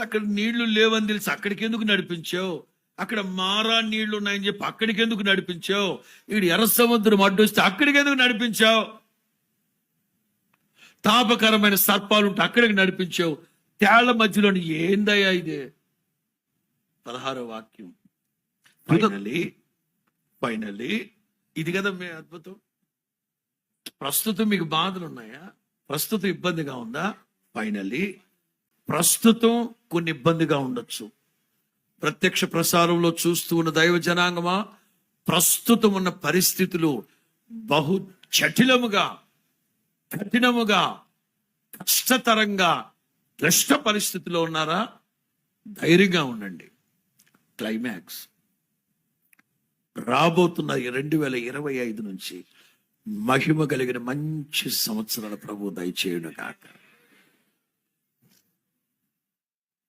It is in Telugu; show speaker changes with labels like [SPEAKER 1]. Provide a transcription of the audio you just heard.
[SPEAKER 1] అక్కడ నీళ్లు లేవని తెలిసి అక్కడికి ఎందుకు నడిపించావు? అక్కడ మారా నీళ్లు ఉన్నాయని చెప్పి అక్కడికి ఎందుకు నడిపించావు? ఇక్కడ ఎర్ర సముద్రం అడ్డు వస్తే అక్కడికి ఎందుకు నడిపించావు? తాపకరమైన సర్పాలు ఉంటే అక్కడికి నడిపించావు. తేళ్ల మధ్యలో ఏందయ్యా ఇదే? 16వ వాక్యం. ఫైనల్లీ ఇది కదా మీ అద్భుతం. ప్రస్తుతం మీకు బాధలు ఉన్నాయా? ప్రస్తుతం ఇబ్బందిగా ఉందా? ఫైనల్లీ ప్రస్తుతం కొన్ని ఇబ్బందిగా ఉండొచ్చు. ప్రత్యక్ష ప్రసారంలో చూస్తూ ఉన్న దైవ జనాంగమా, ప్రస్తుతం ఉన్న పరిస్థితులు బహు జటిలముగా, కఠినముగా, కష్టతరంగా, క్లిష్ట పరిస్థితిలో ఉన్నారా? ధైర్యంగా ఉండండి. క్లైమాక్స్ రాబోతున్న 2025 నుంచి మహిమ కలిగిన మంచి సంవత్సరాల ప్రభు దయచేయును గాక.